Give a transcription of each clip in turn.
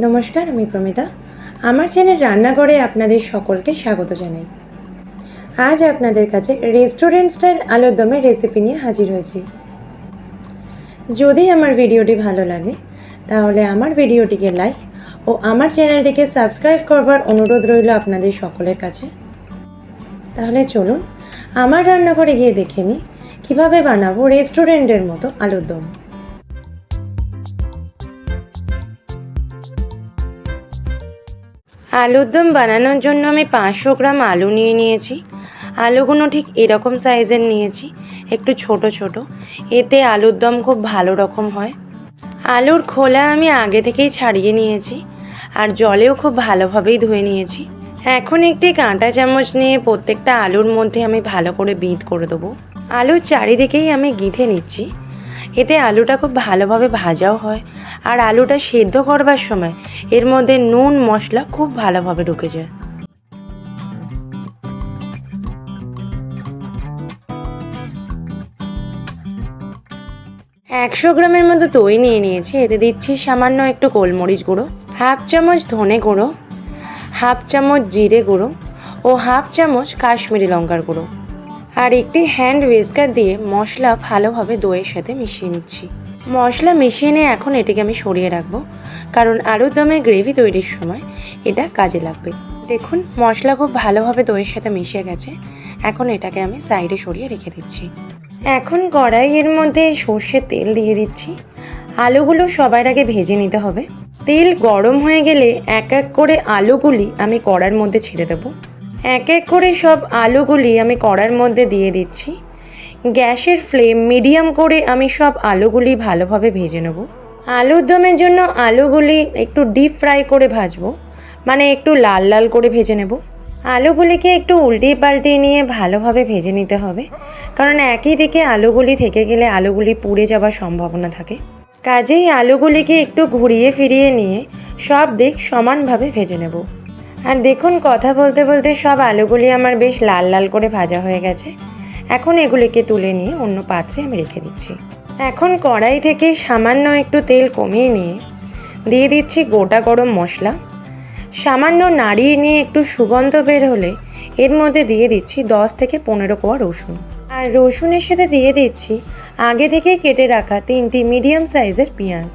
নমস্কার, আমি প্রমিতা। আমার চ্যানেল রান্নাঘরে আপনাদের সকলকে স্বাগত জানাই। আজ আপনাদের কাছে রেস্টুরেন্ট স্টাইল আলুর দমের রেসিপি নিয়ে হাজির হয়েছি। যদি আমার ভিডিওটি ভালো লাগে তাহলে আমার ভিডিওটিকে লাইক ও আমার চ্যানেলটিকে সাবস্ক্রাইব করবার অনুরোধ রইল আপনাদের সকলের কাছে। তাহলে চলুন আমার রান্নাঘরে গিয়ে দেখে নিই কীভাবে বানাবো রেস্টুরেন্টের মতো আলুর দম। আলুর দম বানানোর জন্য আমি 500 গ্রাম আলু নিয়ে নিয়েছি। আলুগুলো ঠিক এরকম সাইজের নিয়েছি, একটু ছোট ছোট। এতে আলুর দম খুব ভালো রকম হয়। আলুর খোলা আমি আগে থেকেই ছাড়িয়ে নিয়েছি আর জলেও খুব ভালোভাবেই ধুয়ে নিয়েছি। এখন একটি কাঁটা চামচ নিয়ে প্রত্যেকটা আলুর মধ্যে আমি ভালো করে বিট করে দেবো। আলুর চারিদিকেই আমি গিঁথে নিচ্ছি। এতে আলুটা খুব ভালোভাবে ভাজাও হয় আর আলুটা সেদ্ধ করবার সময় এর মধ্যে নুন মশলা খুব ভালোভাবে ঢুকে যায়। একশো গ্রামের মতো দই নিয়ে নিয়েছি। এতে দিচ্ছি সামান্য একটু গোলমরিচ গুঁড়ো, হাফ চামচ ধনে গুঁড়ো, হাফ চামচ জিরে গুঁড়ো ও হাফ চামচ কাশ্মীরি লঙ্কার গুঁড়ো আর একটি হ্যান্ড উইস্কার দিয়ে মশলা ভালোভাবে দইয়ের সাথে মিশিয়ে নিচ্ছি। মশলা মিশিয়ে নিয়ে এখন এটিকে আমি সরিয়ে রাখবো, কারণ আলুর দমের গ্রেভি তৈরির সময় এটা কাজে লাগবে। দেখুন মশলা খুব ভালোভাবে দইয়ের সাথে মিশে গেছে। এখন এটাকে আমি সাইডে সরিয়ে রেখে দিচ্ছি। এখন কড়াইয়ের মধ্যে সর্ষের তেল দিয়ে দিচ্ছি। আলুগুলো সবার আগে ভেজে নিতে হবে। তেল গরম হয়ে গেলে এক এক করে আলুগুলি আমি কড়ার মধ্যে ছেড়ে দেবো। এক এক করে সব আলুগুলি আমি কড়ার মধ্যে দিয়ে দিচ্ছি। গ্যাসের ফ্লেম মিডিয়াম করে আমি সব আলুগুলি ভালোভাবে ভেজে নেব। আলুর দমের জন্য আলুগুলি একটু ডিপ ফ্রাই করে ভাজবো, মানে একটু লাল লাল করে ভেজে নেব। আলুগুলিকে একটু উল্টিয়ে পাল্টিয়ে নিয়ে ভালোভাবে ভেজে নিতে হবে, কারণ একই দিকে আলুগুলি থেকে গেলে আলুগুলি পুড়ে যাওয়ার সম্ভাবনা থাকে। কাজেই আলুগুলিকে একটু ঘুরিয়ে ফিরিয়ে নিয়ে সব দিক সমানভাবে ভেজে নেব। আর দেখুন কথা বলতে বলতে সব আলুগুলি আমার বেশ লাল লাল করে ভাজা হয়ে গেছে। এখন এগুলিকে তুলে নিয়ে অন্য পাত্রে আমি রেখে দিচ্ছি। এখন কড়াই থেকে সামান্য একটু তেল কমিয়ে নিয়ে দিয়ে দিচ্ছি গোটা গরম মশলা। সামান্য নাড়িয়ে নিয়ে একটু সুগন্ধ বের হলে এর মধ্যে দিয়ে দিচ্ছি 10 থেকে 15 কোয়া রসুন। আর রসুনের সাথে দিয়ে দিচ্ছি আগে থেকে কেটে রাখা 3টি মিডিয়াম সাইজের পেঁয়াজ।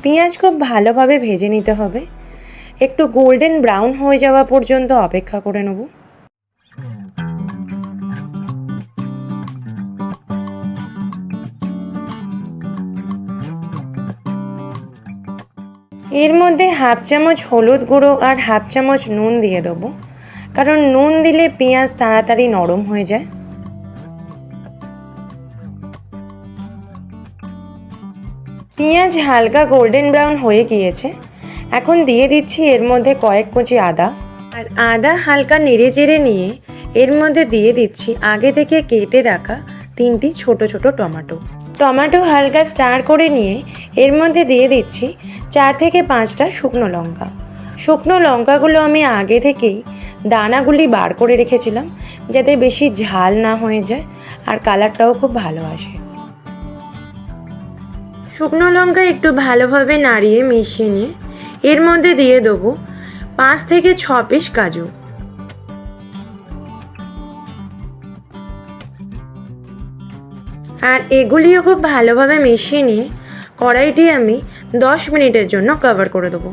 পেঁয়াজ খুব ভালোভাবে ভেজে নিতে হবে। একটু গোল্ডেন ব্রাউন হয়ে যাওয়া পর্যন্ত অপেক্ষা করে নেব। এর মধ্যে হাফ চামচ হলুদ গুঁড়ো আর হাফ চামচ নুন দিয়ে দেবো, কারণ নুন দিলে পেঁয়াজ তাড়াতাড়ি নরম হয়ে যায়। পেঁয়াজ হালকা গোল্ডেন ব্রাউন হয়ে গিয়েছে। এখন দিয়ে দিচ্ছি এর মধ্যে কয়েক কুচি আদা। আর আদা হালকা নেড়ে চেড়ে নিয়ে এর মধ্যে দিয়ে দিচ্ছি আগে থেকে কেটে রাখা 3টি ছোট ছোট টমেটো হালকা স্টার করে নিয়ে এর মধ্যে দিয়ে দিচ্ছি 4 থেকে 5টা শুকনো লঙ্কা। শুকনো লঙ্কাগুলো আমি আগে থেকেই দানাগুলি বার করে রেখেছিলাম, যাতে বেশি ঝাল না হয়ে যায় আর কালারটাও খুব ভালো আসে। শুকনো লঙ্কা একটু ভালোভাবে নাড়িয়ে মিশিয়ে নিয়ে এর মধ্যে দিয়ে দেবো 5 থেকে 6 পিস কাজু। আর এগুলিও খুব ভালোভাবে মিশিয়ে নিয়ে কড়াইটি আমি 10 মিনিটের জন্য কভার করে দেবো।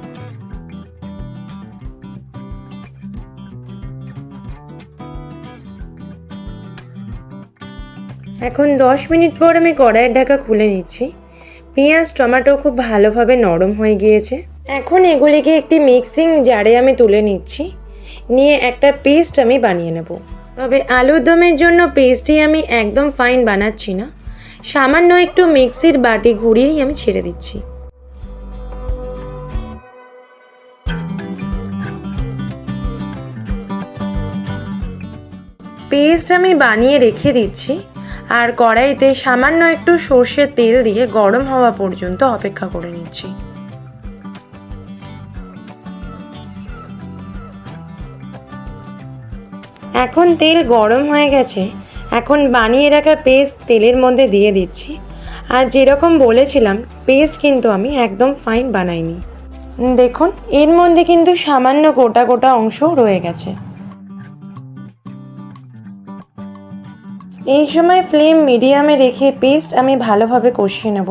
এখন 10 মিনিট পর আমি কড়াইয়ের ঢাকা খুলে নিচ্ছি। পেঁয়াজ টমেটো খুব ভালোভাবে নরম হয়ে গিয়েছে। এখন এগুলিকে একটি মিক্সিং জারে আমি তুলে নিচ্ছি, নিয়ে একটা পেস্ট আমি বানিয়ে নেব। তবে আলুর দমের জন্য পেস্টটি আমি একদম ফাইন বানাচ্ছি না, সামান্য একটু মিক্সির বাটি ঘুরিয়েই আমি ছেড়ে দিচ্ছি। পেস্ট আমি বানিয়ে রেখে দিচ্ছি আর কড়াইতে সামান্য একটু সর্ষের তেল দিয়ে গরম হওয়া পর্যন্ত অপেক্ষা করে নিচ্ছি। এখন তেল গরম হয়ে গেছে। এখন বানিয়ে রাখা পেস্ট তেলের মধ্যে দিয়ে দিচ্ছি। আর যেরকম বলেছিলাম পেস্ট কিন্তু আমি একদম ফাইন বানাইনি। দেখুন এর মধ্যে কিন্তু সামান্য গোটা গোটা অংশ রয়ে গেছে। এই সময় ফ্লেম মিডিয়ামে রেখে পেস্ট আমি ভালোভাবে কষিয়ে নেব।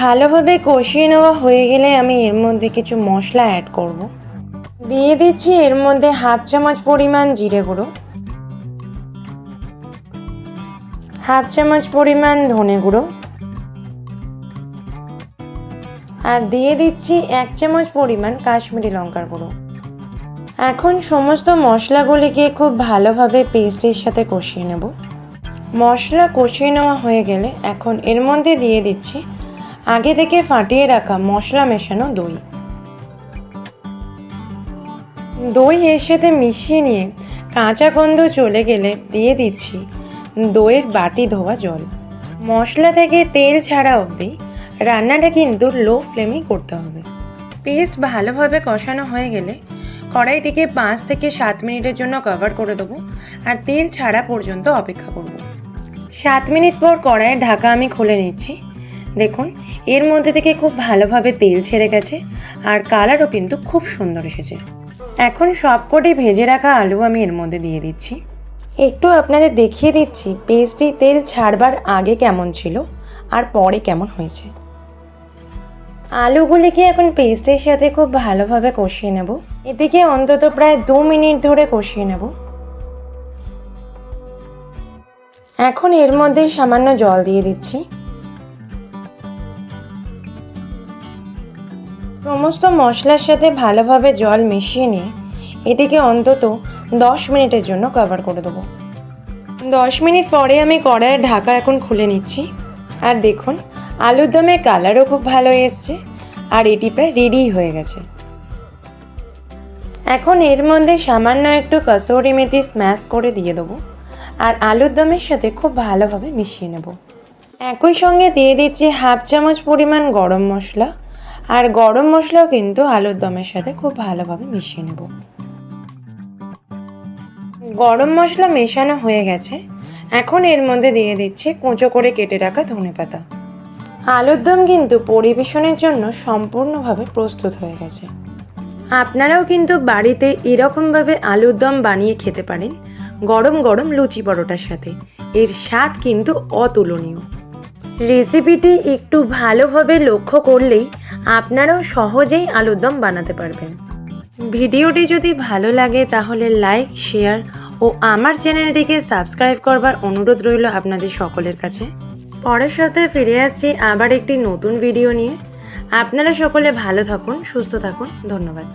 ভালোভাবে কষিয়ে নেওয়া হয়ে গেলে আমি এর মধ্যে কিছু মশলা অ্যাড করব। দিয়ে দিচ্ছি এর মধ্যে 1/2 চামচ পরিমাণ জিরে গুঁড়ো, 1/2 চামচ পরিমাণ ধনে গুঁড়ো, আর দিয়ে দিচ্ছি 1 চামচ পরিমাণ কাশ্মীরি লঙ্কার গুঁড়ো। এখন সমস্ত মশলাগুলিকে খুব ভালোভাবে পেস্টের সাথে কষিয়ে নেব। মশলা কষিয়ে নেওয়া হয়ে গেলে এখন এর মধ্যে দিয়ে দিচ্ছি আগে থেকে ফাটিয়ে রাখা মশলা মেশানো দই। দই এর সাথে মিশিয়ে নিয়ে কাঁচা গন্ধ চলে গেলে দিয়ে দিচ্ছি দইয়ের বাটি ধোয়া জল। মশলা থেকে তেল ছাড়া অবধি রান্নাটা কিন্তু লো ফ্লেমেই করতে হবে। পেস্ট ভালোভাবে কষানো হয়ে গেলে কড়াইটিকে 5 থেকে 7 মিনিটের জন্য কভার করে দেবো আর তেল ছাড়া পর্যন্ত অপেক্ষা করব। 7 মিনিট পর কড়াইয়ের ঢাকা আমি খুলে নিচ্ছি। দেখুন এর মধ্যে থেকে খুব ভালোভাবে তেল ছেড়ে গেছে আর কালারও কিন্তু খুব সুন্দর এসেছে। এখন সবকটি ভেজে রাখা আলু আমি এর মধ্যে দিয়ে দিচ্ছি। একটু আপনাদের দেখিয়ে দিচ্ছি পেস্টটি তেল ছাড়বার আগে কেমন ছিল আর পরে কেমন হয়েছে। আলুগুলিকে এখন পেস্টের সাথে খুব ভালোভাবে কষিয়ে নেব। এদিকে অন্তত প্রায় 2 মিনিট ধরে কষিয়ে নেব। এখন এর মধ্যে সামান্য জল দিয়ে দিচ্ছি। সমস্ত মশলার সাথে ভালোভাবে জল মিশিয়ে নিয়ে এটিকে অন্তত 10 মিনিটের জন্য কভার করে দেবো। 10 মিনিট পরে আমি কড়াইয়ের ঢাকা এখন খুলে নিচ্ছি আর দেখুন আলুর দমের কালারও খুব ভালো এসছে আর এটি প্রায় রেডি হয়ে গেছে। এখন এর মধ্যে সামান্য একটু কসুরি মেথি স্ম্যাশ করে দিয়ে দেবো আর আলুর দমের সাথে খুব ভালোভাবে মিশিয়ে নেব। একই সঙ্গে দিয়ে দিচ্ছি 1/2 চামচ পরিমাণ গরম মশলা আর গরম মশলাও কিন্তু আলুর দমের সাথে খুব ভালোভাবে মিশিয়ে নেব। গরম মশলা মেশানো হয়ে গেছে। এখন এর মধ্যে দিয়ে দিচ্ছি কুঁচো করে কেটে রাখা ধনেপাতা। আলুর দম কিন্তু পরিবেশনের জন্য সম্পূর্ণভাবে প্রস্তুত হয়ে গেছে। আপনারাও কিন্তু বাড়িতে এরকমভাবে আলুর দম বানিয়ে খেতে পারেন গরম গরম লুচি পরোটার সাথে। এর স্বাদ কিন্তু অতুলনীয়। রেসিপিটি একটু ভালোভাবে লক্ষ্য করলেই আপনারাও সহজেই আলুর দম বানাতে পারবেন। ভিডিওটি যদি ভালো লাগে তাহলে লাইক, শেয়ার ও আমার চ্যানেলটিকে সাবস্ক্রাইব করবার অনুরোধ রইল আপনাদের সকলের কাছে। পরের সপ্তাহে ফিরে আসছি আবার একটি নতুন ভিডিও নিয়ে। আপনারা সকলে ভালো থাকুন, সুস্থ থাকুন। ধন্যবাদ।